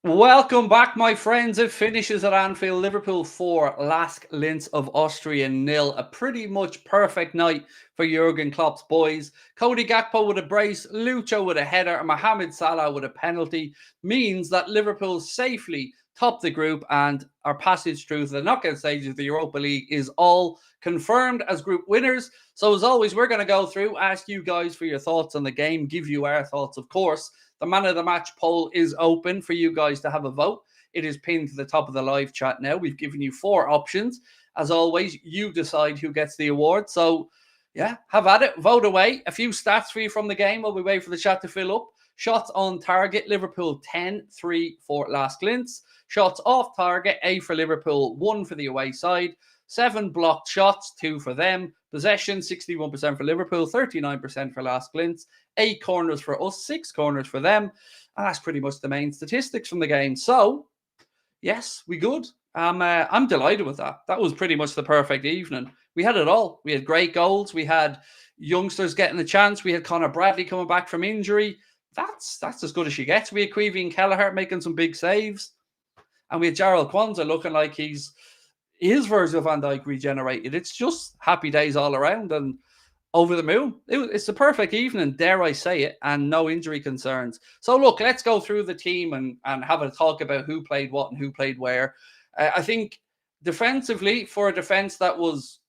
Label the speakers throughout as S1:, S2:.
S1: Welcome back, my friends. It finishes at Anfield. Liverpool 4, LASK Linz of Austria nil. A pretty much perfect night for Jurgen Klopp's boys. Cody Gakpo with a brace, Lucho with a header, and Mohamed Salah with a penalty means that Liverpool safely top the group, and our passage through to the knockout stages of the Europa League is all confirmed as group winners. So as always, we're going to go through, ask you guys for your thoughts on the game, give you our thoughts, of course. The man of the match poll is open for you guys to have a vote. It is pinned to the top of the live chat now. We've given you 4 options. As always, you decide who gets the award. So, yeah, have at it. Vote away. A few stats for you from the game while we wait for the chat to fill up. Shots on target, Liverpool 10-3 for LASK Linz. Shots off target, A for Liverpool, 1 for the away side. 7 blocked shots, 2 for them. Possession, 61% for Liverpool, 39% for LASK Linz. 8 corners for us, 6 corners for them. And that's pretty much the main statistics from the game. So, yes, we good. I'm delighted with that. That was pretty much the perfect evening. We had it all. We had great goals. We had youngsters getting a chance. We had Conor Bradley coming back from injury. That's as good as she gets. We had Queevy and Kelleher making some big saves. And we had Jarrell Kwanzaa looking like his version of Van Dijk regenerated. It's just happy days all around and over the moon. It's the perfect evening, dare I say it, and no injury concerns. So look, let's go through the team and have a talk about who played what and who played where. I think defensively, for a defense that was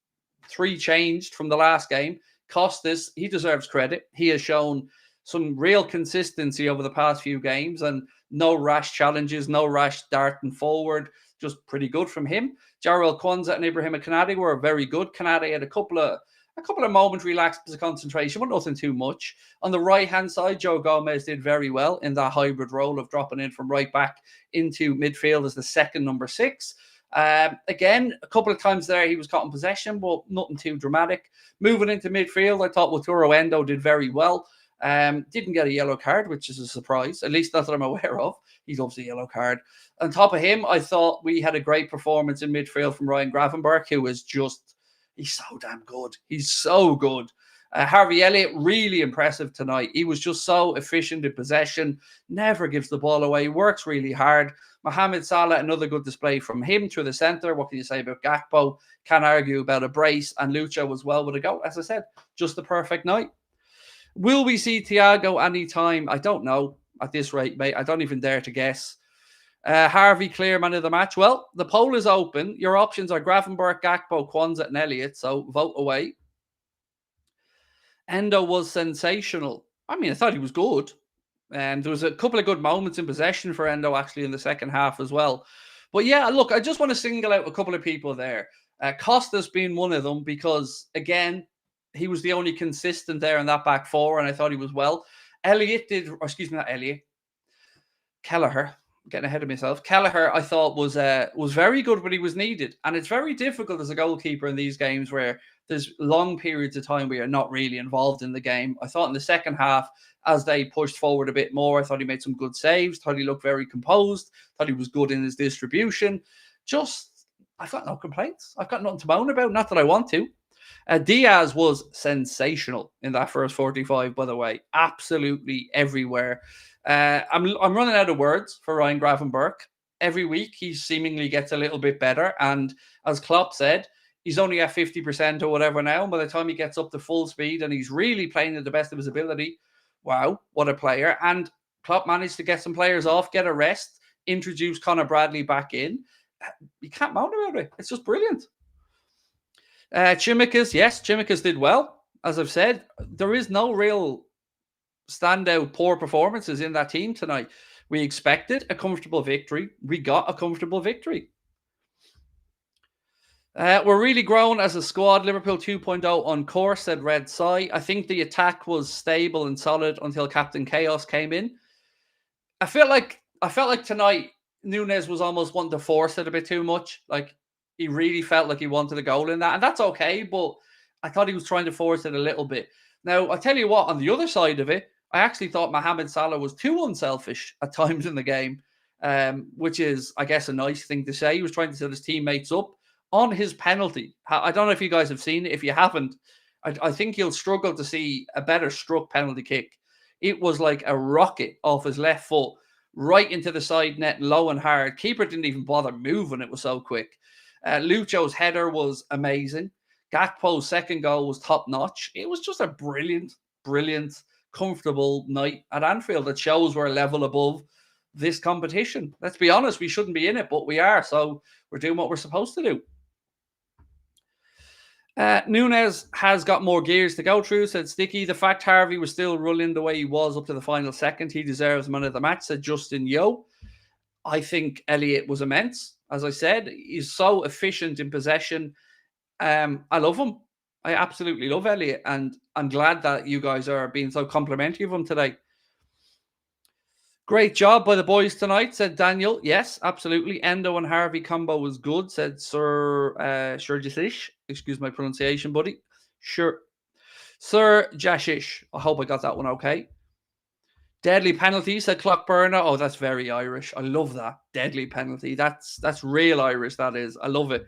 S1: 3 changed from the last game, Costas, he deserves credit. He has shown some real consistency over the past few games and no rash challenges, no rash darting forward. Just pretty good from him. Jarrell Kwanzaa and Ibrahima Kanate were very good. Kanate had a couple of momentary lapses of concentration, but nothing too much. On the right-hand side, Joe Gomez did very well in that hybrid role of dropping in from right back into midfield as the second number 6. Again, a couple of times there he was caught in possession, but nothing too dramatic. Moving into midfield, I thought Wataru Endo did very well. Didn't get a yellow card, which is a surprise, at least not that I'm aware of. He loves a yellow card. On top of him, I thought we had a great performance in midfield from Ryan Gravenberch, who is just, he's so damn good. He's so good. Harvey Elliott, really impressive tonight. He was just so efficient in possession, never gives the ball away, works really hard. Mohamed Salah, another good display from him through the centre. What can you say about Gakpo? Can't argue about a brace. And Lucho was well with a goal. As I said, just the perfect night. Will we see Thiago anytime? I don't know at this rate, mate. I don't even dare to guess. Harvey, clear man of the match. Well, the poll is open. Your options are Gravenberch, Gakpo, Kwanzaa, and Elliott. So vote away. Endo was sensational. I mean, I thought he was good. And there was a couple of good moments in possession for Endo actually in the second half as well. But yeah, look, I just want to single out a couple of people there. Costas being one of them because, again, he was the only consistent there in that back 4, and I thought he was well. Elliott did, or excuse me, not Elliott. Kelleher, getting ahead of myself. Kelleher, I thought was very good, but he was needed. And it's very difficult as a goalkeeper in these games where there's long periods of time where you're not really involved in the game. I thought in the second half, as they pushed forward a bit more, I thought he made some good saves. Thought he looked very composed. Thought he was good in his distribution. I've got no complaints. I've got nothing to moan about. Not that I want to. Diaz was sensational in that first 45, by the way. Absolutely everywhere. I'm running out of words for Ryan Gravenberch. Every week, he seemingly gets a little bit better. And as Klopp said, he's only at 50% or whatever now. And by the time he gets up to full speed and he's really playing at the best of his ability, wow, what a player. And Klopp managed to get some players off, get a rest, introduce Conor Bradley back in. You can't moan about it. It's just brilliant. Chimikas did well. As I've said, there is no real standout poor performances in that team tonight. We expected a comfortable victory. We got a comfortable victory. We're really grown as a squad. Liverpool 2.0 on course, said Red Sai. I think the attack was stable and solid until Captain Chaos came in. I felt like tonight Nunes was almost wanting to force it a bit too much. Like, he really felt like he wanted a goal in that. And that's okay, but I thought he was trying to force it a little bit. Now, I'll tell you what, on the other side of it, I actually thought Mohamed Salah was too unselfish at times in the game, which is, I guess, a nice thing to say. He was trying to set his teammates up on his penalty. I don't know if you guys have seen it. If you haven't, I think you'll struggle to see a better struck penalty kick. It was like a rocket off his left foot, right into the side net, low and hard. Keeper didn't even bother moving. It was so quick. Lucho's header was amazing. Gakpo's second goal was top notch. It was just a brilliant, comfortable night at Anfield that shows we're a level above this competition. Let's be honest, we shouldn't be in it, but we are. So we're doing what we're supposed to do. Nunes has got more gears to go through, said Sticky. The fact Harvey was still running the way he was up to the final second, he deserves man of the match, said Justin Yo. I think Elliott was immense. As I said, he's so efficient in possession. I love him. I absolutely love Elliott, and I'm glad that you guys are being so complimentary of him today. Great job by the boys tonight, said Daniel. Yes, absolutely. Endo and Harvey combo was good, said Sir Jashish. Excuse my pronunciation, buddy. Sure. Sir Jashish. I hope I got that one okay. Deadly penalty, said Clockburner. Oh, that's very Irish. I love that. Deadly penalty. That's real Irish, that is. I love it.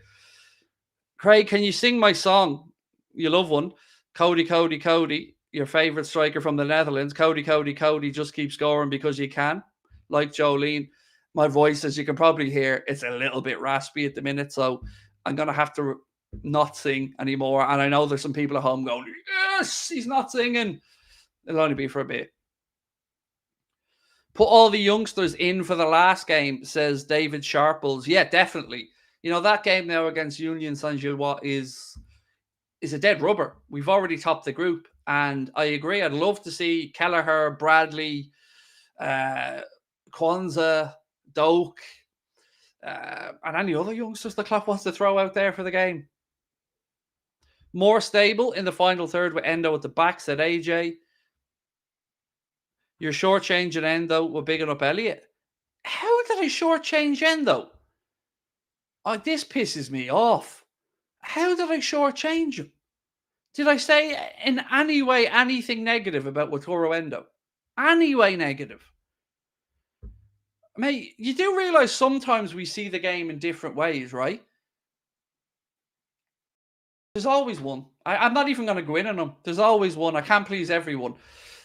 S1: Craig, can you sing my song? You love one. Cody, Cody, Cody. Your favourite striker from the Netherlands. Cody, Cody, Cody. Just keep scoring because you can. Like Jolene. My voice, as you can probably hear, it's a little bit raspy at the minute. So I'm going to have to not sing anymore. And I know there's some people at home going, yes, he's not singing. It'll only be for a bit. Put all the youngsters in for the last game, says David Sharples. Yeah, definitely. You know, that game now against Union Saint-Gilloise is a dead rubber. We've already topped the group. And I agree. I'd love to see Kelleher, Bradley, Kwanzaa, Doak, and any other youngsters the club wants to throw out there for the game. More stable in the final third with Endo at the back, said AJ. You're shortchanging Endo. We're bigging up Elliott. How did I shortchange Endo? Oh, this pisses me off. How did I shortchange him? Did I say in any way anything negative about Wataru Endo? Any way negative? Mate, you do realise sometimes we see the game in different ways, right? There's always one. I'm not even going to go in on them. There's always one. I can't please everyone.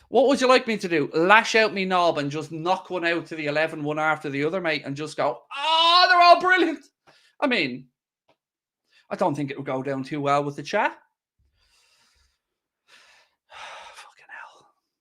S1: What would you like me to do? Lash out me knob and just knock one out to the 11, one after the other, mate, and just go, oh, they're all brilliant. I mean, I don't think it would go down too well with the chat.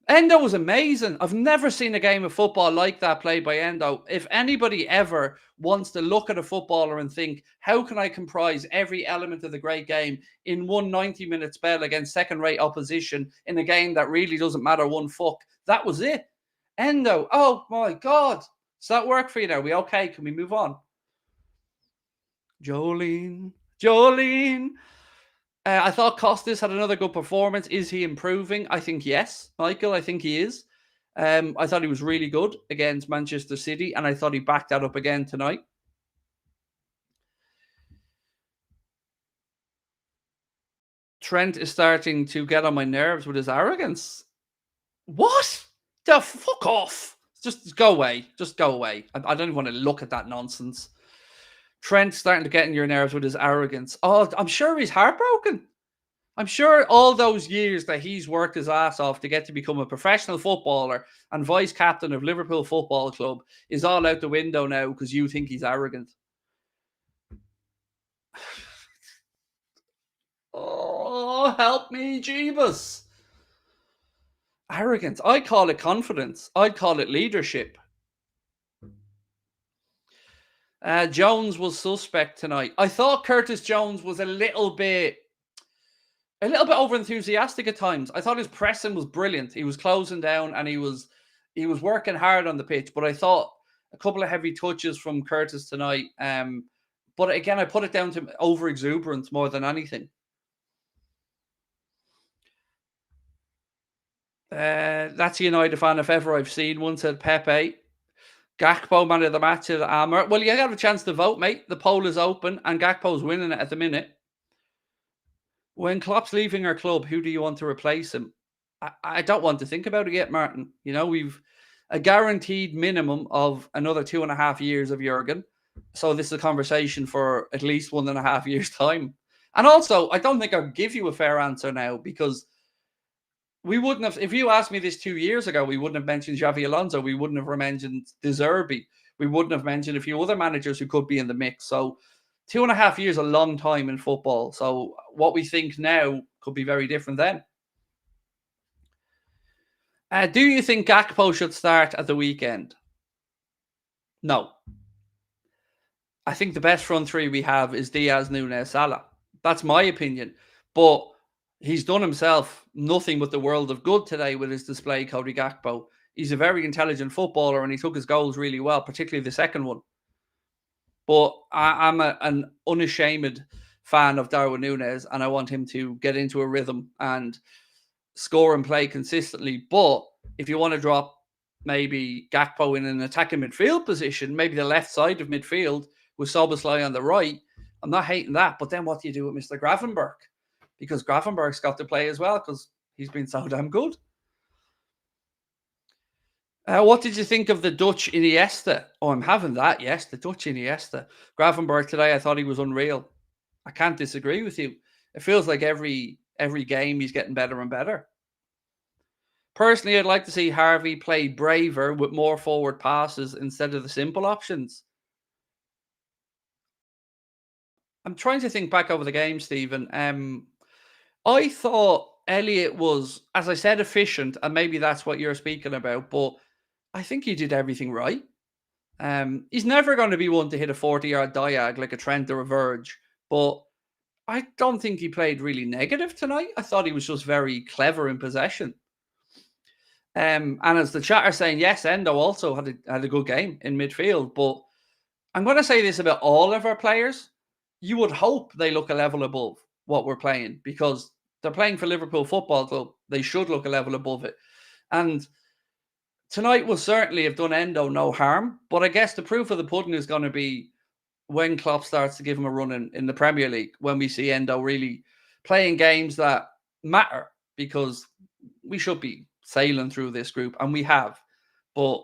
S1: Endo was amazing. I've never seen a game of football like that played by Endo. If anybody ever wants to look at a footballer and think, how can I comprise every element of the great game in one 90-minute spell against second-rate opposition in a game that really doesn't matter one fuck? That was it. Endo, oh my God. Does that work for you now? Are we okay? Can we move on? Jolene. I thought Costas had another good performance. Is he improving? I think yes, Michael. I think he is. I thought he was really good against Manchester City, and I thought he backed that up again tonight. Trent is starting to get on my nerves with his arrogance. What? The fuck off. Just go away. Just go away. I don't even want to look at that nonsense. Trent's starting to get in your nerves with his arrogance. Oh, I'm sure he's heartbroken. I'm sure all those years that he's worked his ass off to get to become a professional footballer and vice captain of Liverpool Football Club is all out the window now because you think he's arrogant. Oh, help me, Jeebus. Arrogance. I call it confidence. I'd call it leadership. Jones was suspect tonight. I thought Curtis Jones was a little bit over enthusiastic at times. I thought his pressing was brilliant. He was closing down and he was working hard on the pitch. But I thought a couple of heavy touches from Curtis tonight. But again, I put it down to over exuberance more than anything. That's a United fan if ever I've seen one, said Pepe. GAKPO man of the match at Amber. Well, you have a chance to vote, mate. The poll is open and GAKPO's winning it at the minute. When Klopp's leaving our club, who do you want to replace him? I don't want to think about it yet, Martin. You know, we've a guaranteed minimum of another 2.5 years of Jurgen. So this is a conversation for at least 1.5 years' time. And also, I don't think I'll give you a fair answer now because We wouldn't have, if you asked me this 2 years ago, we wouldn't have mentioned Xavi Alonso. We wouldn't have mentioned De Zerbi. We wouldn't have mentioned a few other managers who could be in the mix. So 2.5 years, a long time in football. So what we think now could be very different then. Do you think GAKPO should start at the weekend? No. I think the best front three we have is Diaz, Nunes, Salah. That's my opinion. But he's done himself nothing but the world of good today with his display, Cody Gakpo. He's a very intelligent footballer and he took his goals really well, particularly the second one. But I'm an unashamed fan of Darwin Núñez and I want him to get into a rhythm and score and play consistently. But if you want to drop maybe Gakpo in an attacking midfield position, maybe the left side of midfield with Szoboszlai on the right, I'm not hating that. But then what do you do with Mr. Gravenberg? Because Gravenberg's got to play as well because he's been so damn good. What did you think of the Dutch Iniesta? Oh, I'm having that, yes, the Dutch Iniesta. Gravenberg today, I thought he was unreal. I can't disagree with you. It feels like every game he's getting better and better. Personally, I'd like to see Harvey play braver with more forward passes instead of the simple options. I'm trying to think back over the game, Stephen. I thought Elliot was, as I said, efficient, and maybe that's what you're speaking about, but I think he did everything right. He's never going to be one to hit a 40-yard diag like a Trent or a Verge, but I don't think he played really negative tonight. I thought he was just very clever in possession. And as the chat are saying, yes, Endo also had a good game in midfield. But I'm going to say this about all of our players. You would hope they look a level above what we're playing because they're playing for Liverpool Football Club. They should look a level above it. And tonight will certainly have done Endo no harm. But I guess the proof of the pudding is going to be when Klopp starts to give him a run in the Premier League, when we see Endo really playing games that matter, because we should be sailing through this group, and we have. But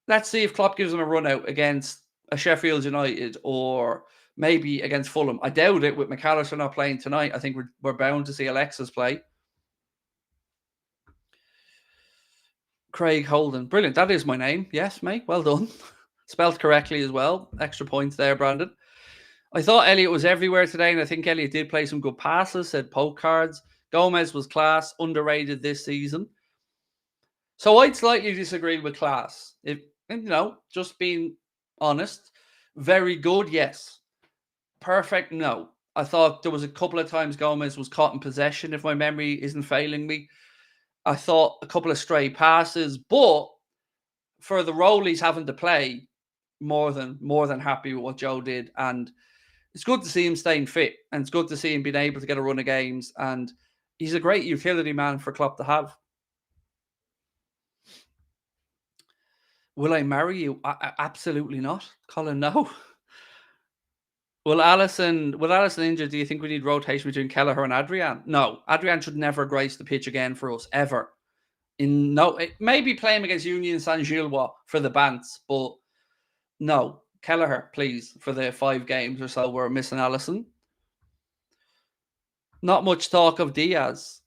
S1: let's see if Klopp gives him a run out against a Sheffield United or maybe against Fulham. I doubt it with McAllister not playing tonight. I think we're bound to see Alexis play. Craig Holden. Brilliant. That is my name. Yes, mate. Well done. Spelled correctly as well. Extra points there, Brandon. I thought Elliot was everywhere today, and I think Elliot did play some good passes, said poke cards. Gomez was class, underrated this season. So I'd slightly disagree with class. If just being honest, very good, yes. Perfect, no. I thought there was a couple of times Gomez was caught in possession, if my memory isn't failing me. I thought a couple of stray passes, but for the role he's having to play, more than happy with what Joe did. And it's good to see him staying fit, and it's good to see him being able to get a run of games. And he's a great utility man for Klopp to have. Will I marry you? Absolutely not, Colin. No. Will Allison injured? Do you think we need rotation between Kelleher and Adrian? No, Adrian should never grace the pitch again for us ever. Maybe play him against Union Saint-Gilloise for the Bants, but no, Kelleher, please, for the 5 games or so we're missing Allison. Not much talk of Diaz.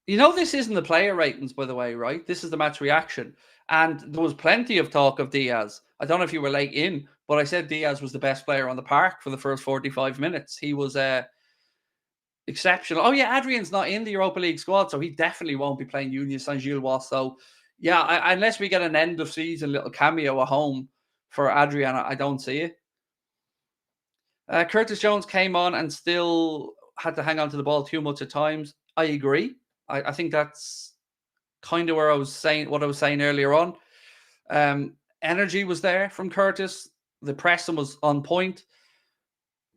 S1: This isn't the player ratings, by the way, right? This is the match reaction. And there was plenty of talk of Diaz. I don't know if you were late in, but I said Diaz was the best player on the park for the first 45 minutes. He was exceptional. Oh, yeah, Adrian's not in the Europa League squad, so he definitely won't be playing Union Saint-Gilloise. So, yeah, unless we get an end-of-season little cameo at home for Adrian, I don't see it. Curtis Jones came on and still had to hang on to the ball too much at times. I agree. I think that's kind of where what I was saying earlier on. Energy was there from Curtis. The pressing was on point.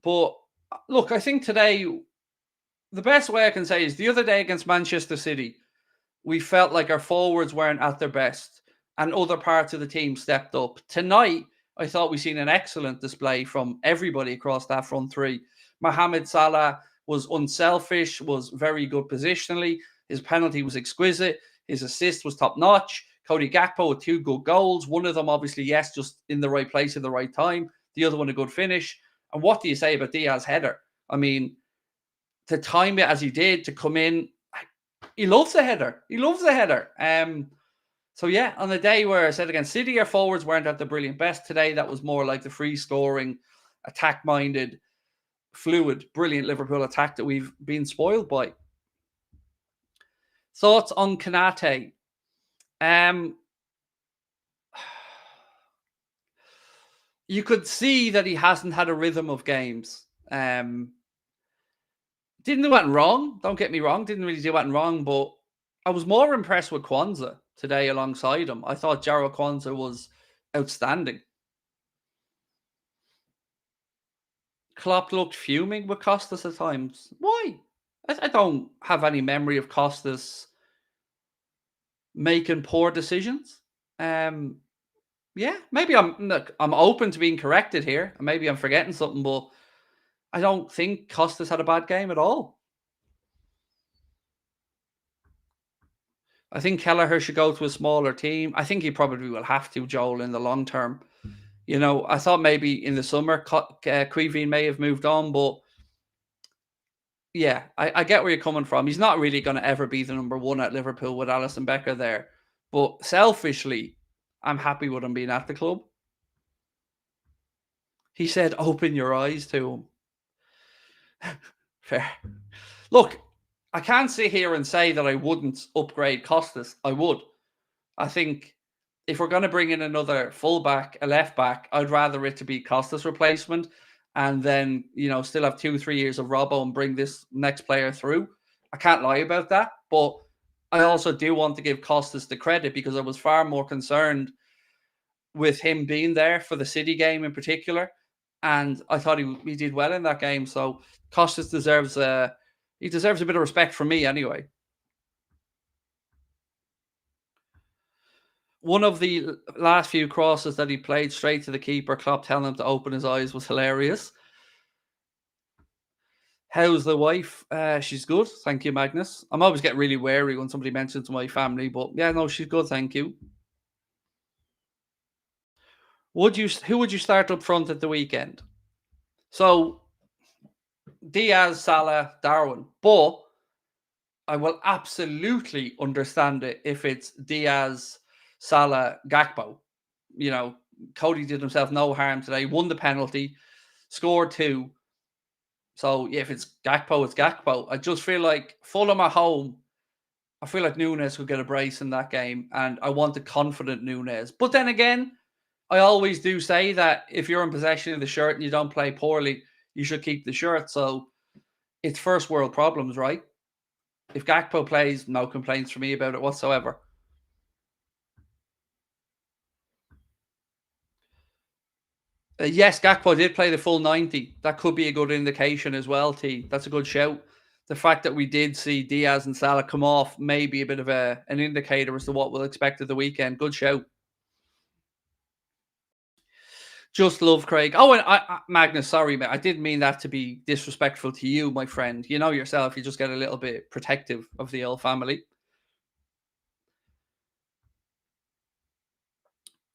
S1: But look, I think today, the best way I can say is the other day against Manchester City, we felt like our forwards weren't at their best and other parts of the team stepped up. Tonight, I thought we seen an excellent display from everybody across that front three. Mohamed Salah was unselfish, was very good positionally. His penalty was exquisite. His assist was top-notch. Cody Gakpo with 2 good goals. One of them, obviously, yes, just in the right place at the right time. The other one, a good finish. And what do you say about Diaz's header? I mean, to time it as he did, to come in, He loves a header. He loves a header. So yeah, on the day where I said against City, our forwards weren't at the brilliant best. Today, that was more like the free scoring, attack minded, fluid, brilliant Liverpool attack that we've been spoiled by. Thoughts on Kanate? Um, you could see that he hasn't had a rhythm of games. Didn't do anything wrong. Don't get me wrong. Didn't really do anything wrong, but I was more impressed with Kwanzaa today alongside him. I thought Jarrell Kwanzaa was outstanding. Klopp looked fuming with Costas at times. Why? I don't have any memory of Costas making poor decisions. Um, yeah, maybe I'm open to being corrected here. Maybe I'm forgetting something, but I don't think Costas had a bad game at all. I think Kelleher should go to a smaller team. I think he probably will have to, Joel, in the long term. You know, I thought maybe in the summer, Queeveen may have moved on, but yeah, I get where you're coming from. He's not really going to ever be the number one at Liverpool with Alisson Becker there. But selfishly, I'm happy with him being at the club. He said, open your eyes to him. Fair. Look, I can't sit here and say that I wouldn't upgrade Costas. I would. I think if we're going to bring in another fullback, a left back, I'd rather it to be Costas' replacement, and then still have 2-3 years of Robbo and bring this next player through. I can't lie about that, but I also do want to give Costas the credit because I was far more concerned with him being there for the City game in particular, and I thought he did well in that game. So Costas deserves a bit of respect from me anyway. One of the last few crosses that he played straight to the keeper, Klopp telling him to open his eyes, was hilarious. How's the wife? She's good. Thank you, Magnus. I'm always getting really wary when somebody mentions my family, but yeah, no, she's good. Thank you. Who would you start up front at the weekend? So Diaz, Salah, Darwin, but I will absolutely understand it if it's Diaz, Salah, Gakpo. Cody did himself no harm today, won the penalty, scored 2. So yeah, if it's Gakpo, it's Gakpo. I just feel like Fulham at home, I feel like Nunes could get a brace in that game, and I want a confident Nunes. But then again, I always do say that if you're in possession of the shirt and you don't play poorly, you should keep the shirt. So it's first world problems, right? If Gakpo plays, no complaints from me about it whatsoever. Yes, Gakpo did play the full 90. That could be a good indication as well, T. That's a good shout. The fact that we did see Diaz and Salah come off may be a bit of an indicator as to what we'll expect of the weekend. Good shout. Just love Craig. Oh, and Magnus, sorry, mate. I didn't mean that to be disrespectful to you, my friend. You know yourself, you just get a little bit protective of the old family.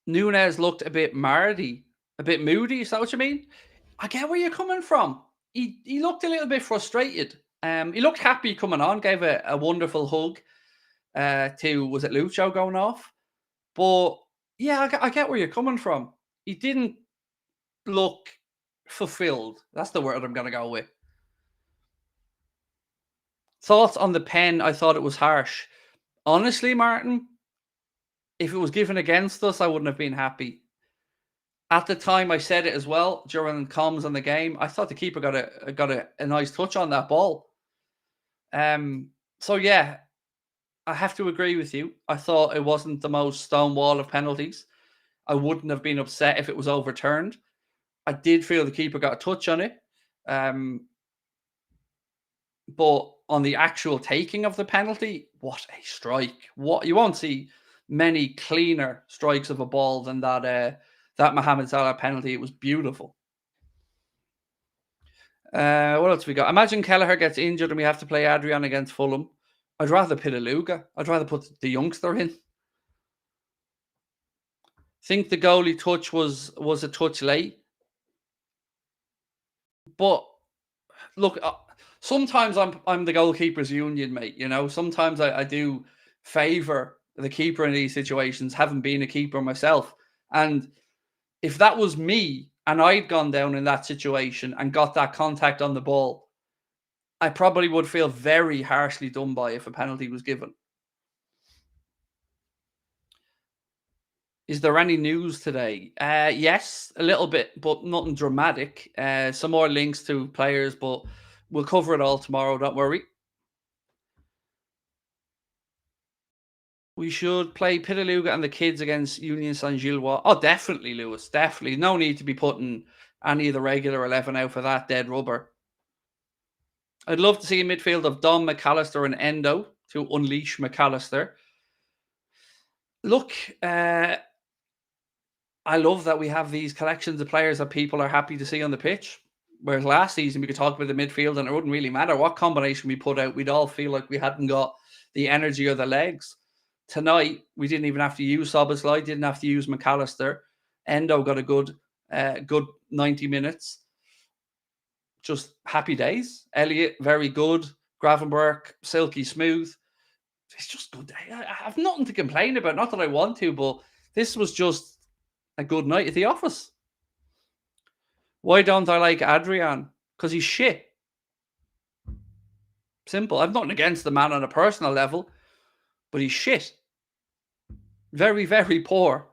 S1: Nunes looked a bit mardy, a bit moody. Is that what you mean? I get where you're coming from. He looked a little bit frustrated. He looked happy coming on, gave a wonderful hug to, was it Lucho going off? But yeah, I get where you're coming from. He didn't look fulfilled. That's the word I'm going to go with. Thoughts on the pen? I thought it was harsh. Honestly, Martin, if it was given against us, I wouldn't have been happy. At the time, I said it as well during comms on the game. I thought the keeper got a nice touch on that ball. So yeah, I have to agree with you. I thought it wasn't the most stone wall of penalties. I wouldn't have been upset if it was overturned. I did feel the keeper got a touch on it. But on the actual taking of the penalty, what a strike. What you won't see many cleaner strikes of a ball than that Mohamed Salah penalty. It was beautiful. What else we got? Imagine Kelleher gets injured and we have to play Adrian against Fulham. I'd rather pit a Luga. I'd rather put the youngster in. Think the goalie touch was a touch late. But look, Sometimes I'm the goalkeepers union, mate. You know, sometimes I do favor the keeper in these situations, having been a keeper myself. And if that was me and I'd gone down in that situation and got that contact on the ball, I probably would feel very harshly done by if a penalty was given. Is there any news today? Yes, a little bit, but nothing dramatic. Some more links to players, but we'll cover it all tomorrow. Don't worry. We should play Pitaluga and the kids against Union Saint Gilloise. Oh, definitely, Lewis. Definitely. No need to be putting any of the regular 11 out for that dead rubber. I'd love to see a midfield of Dom, McAllister, and Endo to unleash McAllister. Look, I love that we have these collections of players that people are happy to see on the pitch. Whereas last season we could talk about the midfield and it wouldn't really matter what combination we put out. We'd all feel like we hadn't got the energy or the legs. Tonight we didn't even have to use Soboslai, didn't have to use McAllister. Endo got a good 90 minutes. Just happy days. Elliott, very good. Gravenberch, silky smooth. It's just good. I have nothing to complain about. Not that I want to, but this was just a good night at the office. Why don't I like Adrian? Because he's shit. Simple. I've nothing against the man on a personal level, but he's shit. Very, very poor.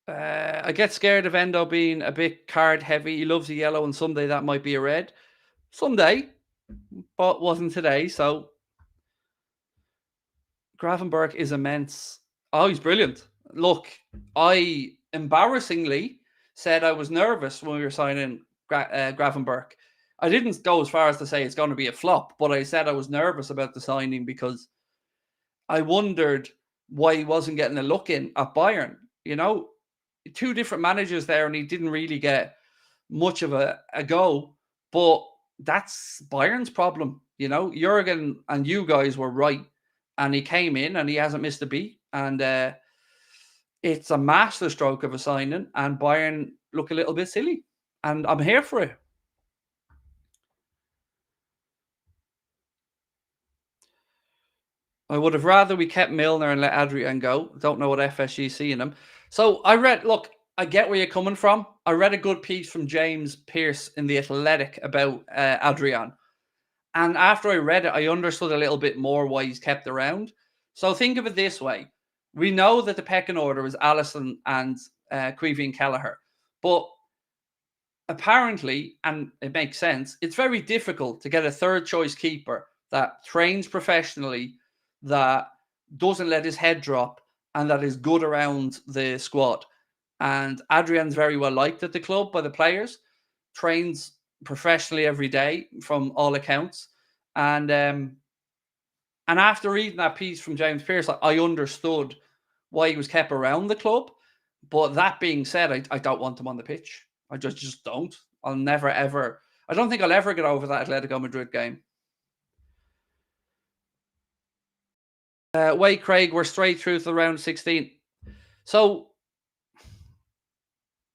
S1: I get scared of Endo being a bit card heavy. He loves a yellow, and someday that might be a red. Someday, but wasn't today. So Gravenberch is immense. Oh, he's brilliant. Look, I embarrassingly said I was nervous when we were signing Gravenberch. I didn't go as far as to say it's going to be a flop, but I said I was nervous about the signing because I wondered why he wasn't getting a look in at Bayern. You know, two different managers there, and he didn't really get much of a go. But that's Bayern's problem. You know, Jurgen and you guys were right. And he came in and he hasn't missed a beat. And it's a masterstroke of a signing. And Bayern look a little bit silly. And I'm here for it. I would have rather we kept Milner and let Adrian go. Don't know what FSG see in him. So I read, look, I get where you're coming from. I read a good piece from James Pearce in The Athletic about Adrian. And after I read it, I understood a little bit more why he's kept around. So think of it this way. We know that the pecking order is Allison and Queevy and Kelleher. But apparently, and it makes sense, it's very difficult to get a third choice keeper that trains professionally, that doesn't let his head drop, and that is good around the squad. And Adrian's very well liked at the club by the players, trains professionally every day from all accounts. And after reading that piece from James Pearce, I understood why he was kept around the club. But that being said, I don't want him on the pitch. I just don't. I'll never ever. I don't think I'll ever get over that Atletico Madrid game. Wait, Craig, we're straight through to the round 16. So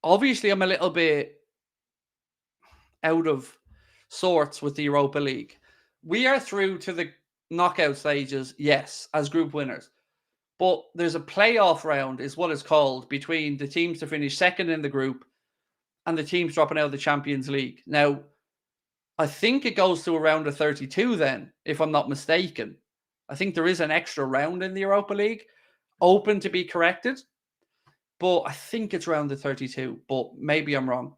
S1: obviously, I'm a little bit out of sorts with the Europa League. We are through to the knockout stages, yes, as group winners. But there's a playoff round, is what it's called, between the teams to finish second in the group and the teams dropping out of the Champions League. Now, I think it goes to a round of 32 then, if I'm not mistaken. I think there is an extra round in the Europa League, open to be corrected. But I think it's round of 32, but maybe I'm wrong.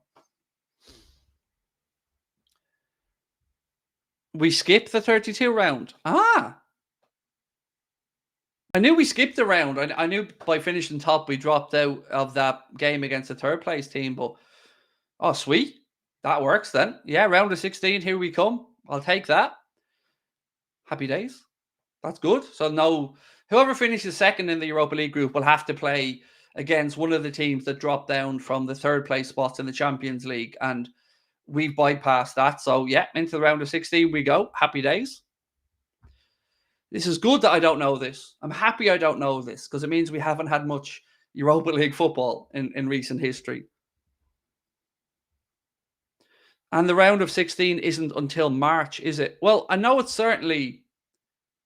S1: We skipped the 32 round. I knew we skipped a round. I knew by finishing top, we dropped out of that game against the third place team. But, oh, sweet. That works then. Yeah, round of 16, here we come. I'll take that. Happy days. That's good. So, no, whoever finishes second in the Europa League group will have to play against one of the teams that dropped down from the third place spots in the Champions League. And we've bypassed that. So, yeah, into the round of 16 we go. Happy days. This is good that I don't know this. I'm happy I don't know this because it means we haven't had much Europa League football in recent history. And the round of 16 isn't until March, is it? Well, I know it's certainly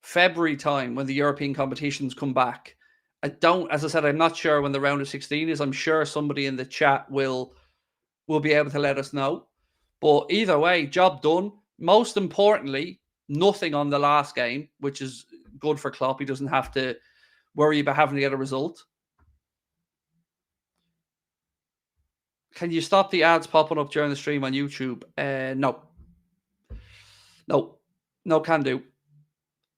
S1: February time when the European competitions come back. I don't, as I said, I'm not sure when the round of 16 is. I'm sure somebody in the chat will be able to let us know. But either way, job done. Most importantly, nothing on the last game, which is good for Klopp. He doesn't have to worry about having to get a result. Can you stop the ads popping up during the stream on YouTube? No. No. No can do.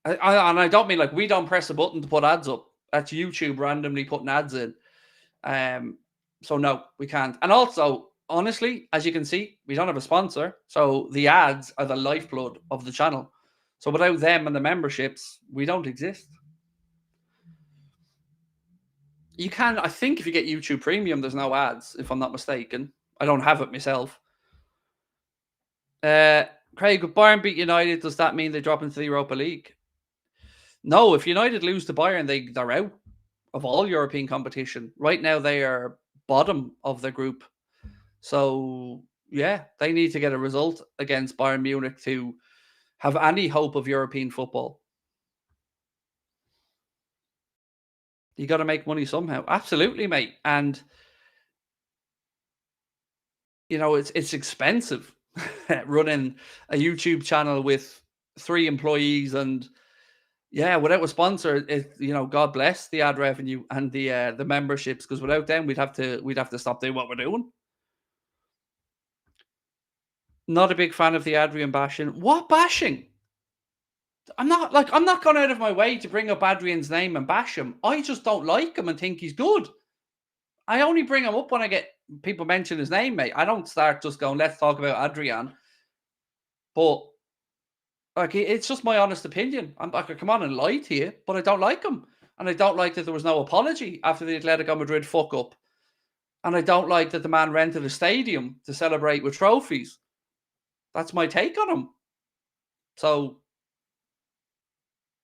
S1: And I don't mean like we don't press a button to put ads up. That's YouTube randomly putting ads in. Um, so no, we can't. And also, honestly, as you can see, we don't have a sponsor. So the ads are the lifeblood of the channel. So without them and the memberships, we don't exist. You can, I think if you get YouTube Premium, there's no ads, if I'm not mistaken. I don't have it myself. Craig, if Bayern beat United, does that mean they drop into the Europa League? No, if United lose to Bayern, they're out of all European competition. Right now, they are bottom of the group. So, yeah, they need to get a result against Bayern Munich to have any hope of European football. You got to make money somehow. Absolutely, mate. And, you know, it's expensive running a YouTube channel with 3 employees and yeah, without a sponsor, you know, God bless the ad revenue and the memberships, because without them, we'd have to stop doing what we're doing. Not a big fan of the Adrian bashing. What bashing? I'm not going out of my way to bring up Adrian's name and bash him. I just don't like him and think he's good. I only bring him up when I get people mention his name, mate. I don't start just going, let's talk about Adrian. But like, it's just my honest opinion. I could come on and lie to you, but I don't like him. And I don't like that there was no apology after the Atletico Madrid fuck up. And I don't like that the man rented a stadium to celebrate with trophies. That's my take on him. So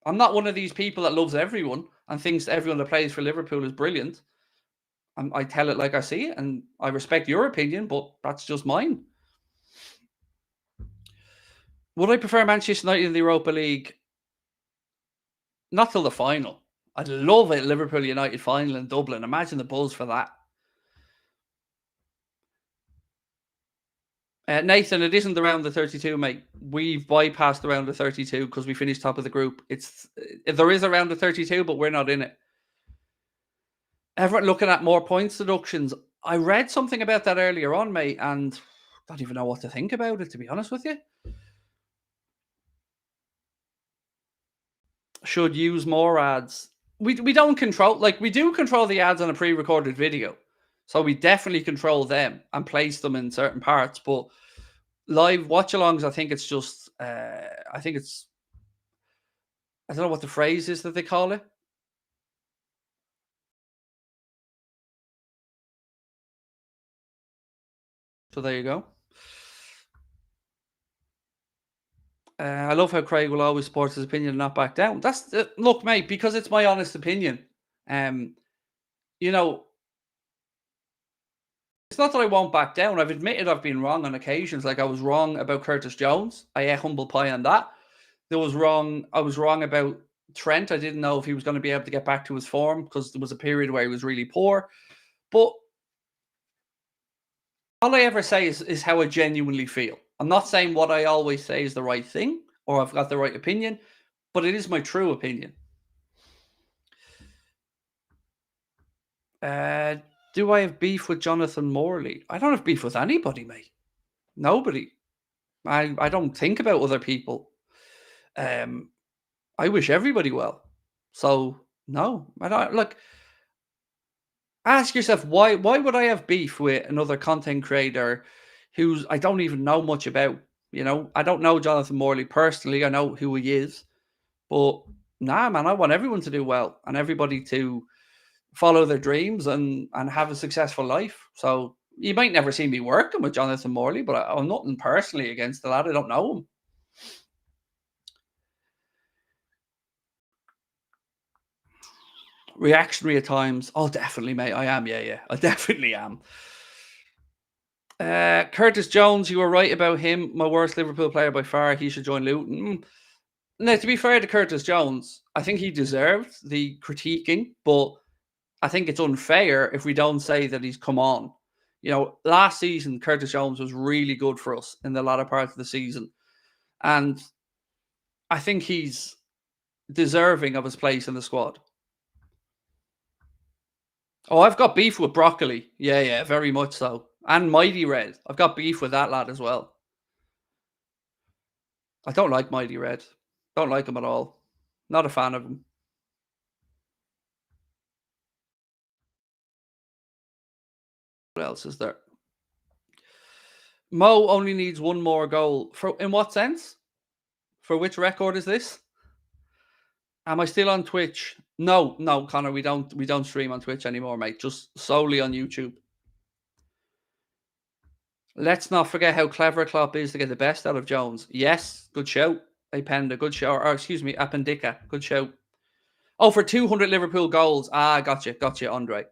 S1: I'm not one of these people that loves everyone and thinks everyone that plays for Liverpool is brilliant. I tell it like I see it, and I respect your opinion, but that's just mine. Would I prefer Manchester United in the Europa League? Not till the final. I'd love a Liverpool United final in Dublin. Imagine the buzz for that. Nathan, it isn't the round of 32, mate. We've bypassed the round of 32 because we finished top of the group. There is a round of 32, but we're not in it. Everett looking at more points deductions. I read something about that earlier on, mate, and don't even know what to think about it, to be honest with you. Should use more ads. We don't control, like, we do control the ads on a pre-recorded video. So we definitely control them and place them in certain parts. But live watch-alongs, I think it's just, I don't know what the phrase is that they call it. So there you go. I love how Craig will always support his opinion and not back down. That's look, mate, because it's my honest opinion. You know, it's not that I won't back down. I've admitted I've been wrong on occasions. Like I was wrong about Curtis Jones. I ate humble pie on that. I was wrong about Trent. I didn't know if he was going to be able to get back to his form because there was a period where he was really poor. But all I ever say is how I genuinely feel. I'm not saying what I always say is the right thing or I've got the right opinion, but it is my true opinion. Do I have beef with Jonathan Morley? I don't have beef with anybody, mate. Nobody. I don't think about other people. I wish everybody well. So no, I don't. Look, ask yourself why would I have beef with another content creator who's I don't even know much about? You know, I don't know Jonathan Morley personally. I know who he is, but nah, man, I want everyone to do well and everybody to follow their dreams and have a successful life. So you might never see me working with Jonathan Morley, but I'm nothing personally against the lad. I don't know him. Reactionary at times. Oh, definitely, mate. I am. Yeah, I definitely am. Curtis Jones, you were right about him. My worst Liverpool player by far. He should join Luton. Now, to be fair to Curtis Jones, I think he deserved the critiquing, but I think it's unfair if we don't say that he's come on. You know, last season, Curtis Jones was really good for us in the latter part of the season. And I think he's deserving of his place in the squad. Oh, I've got beef with Broccoli. Yeah, yeah, very much so. And Mighty Red. I've got beef with that lad as well. I don't like Mighty Red. Don't like him at all. Not a fan of him. What else is there? Mo only needs one more goal. For in what sense? For which record is this? Am I still on Twitch? No, no, Connor, we don't stream on Twitch anymore, mate. Just solely on YouTube. Let's not forget how clever Klopp is to get the best out of Jones. Yes, good shout. Apenda, good show. Or excuse me, Appendica, good shout. Oh, for 200 Liverpool goals. Ah, gotcha, Andre.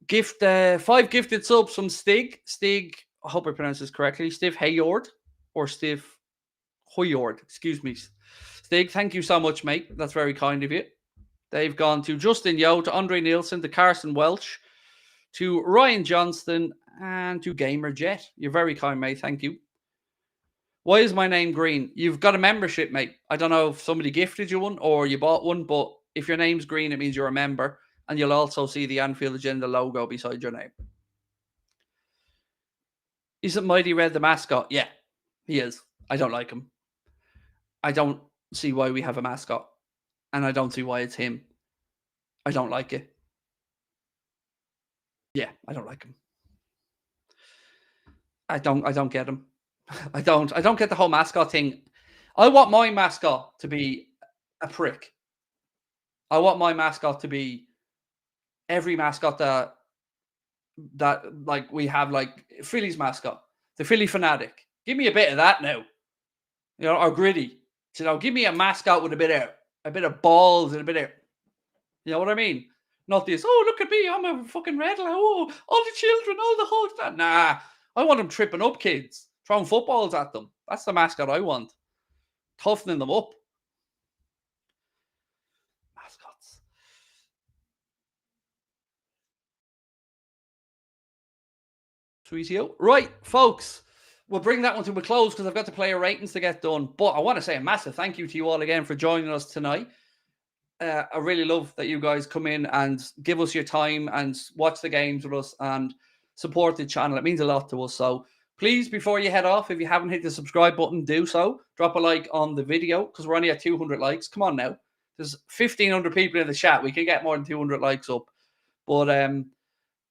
S1: Gift 5 gifted subs from Stig. Stig, I hope I pronounce this correctly. Steve Hayord or Steve Hoyord. Excuse me. Stig, thank you so much, mate. That's very kind of you. They've gone to Justin Yo, to Andre Nielsen, to Carson Welch, to Ryan Johnston, and to Gamer Jet. You're very kind, mate. Thank you. Why is my name green? You've got a membership, mate. I don't know if somebody gifted you one or you bought one, but if your name's green, it means you're a member. And you'll also see the Anfield Agenda logo beside your name. Isn't Mighty Red the mascot? Yeah, he is. I don't like him. I don't see why we have a mascot. And I don't see why it's him. I don't like it. Yeah, I don't like him. I don't get him. I don't get the whole mascot thing. I want my mascot to be a prick. I want my mascot to be every mascot that like we have, like Philly's mascot, the Philly fanatic. Give me a bit of that now. You know, or Gritty. You know, give me a mascot with a bit of balls and a bit of, you know what I mean? Not this, oh, look at me, I'm a fucking red. Oh, all the children, all the hogs. Nah, I want them tripping up kids, throwing footballs at them. That's the mascot I want. Toughening them up. Mascots. Sweetio. Right, folks. We'll bring that one to a close because I've got to play a ratings to get done. But I want to say a massive thank you to you all again for joining us tonight. I really love that you guys come in and give us your time and watch the games with us and support the channel. It means a lot to us. So please, before you head off, if you haven't hit the subscribe button, do so. Drop a like on the video because we're only at 200 likes. Come on now. There's 1,500 people in the chat. We can get more than 200 likes up. But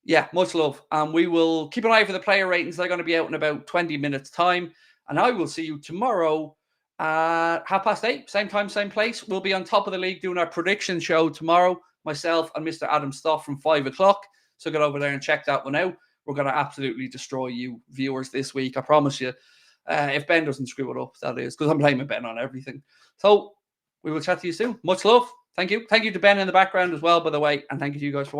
S1: yeah, much love. And we will keep an eye for the player ratings. They're going to be out in about 20 minutes' time. And I will see you tomorrow at 8:30, same time, same place. We'll be on top of the league doing our prediction show tomorrow, myself and Mr. Adam Stoff from 5 o'clock. So get over there and check that one out. We're going to absolutely destroy you viewers this week. I promise you. If Ben doesn't screw it up, that is, because I'm blaming Ben on everything. So we will chat to you soon. Much love. Thank you. Thank you to Ben in the background as well, by the way. And thank you to you guys for watching.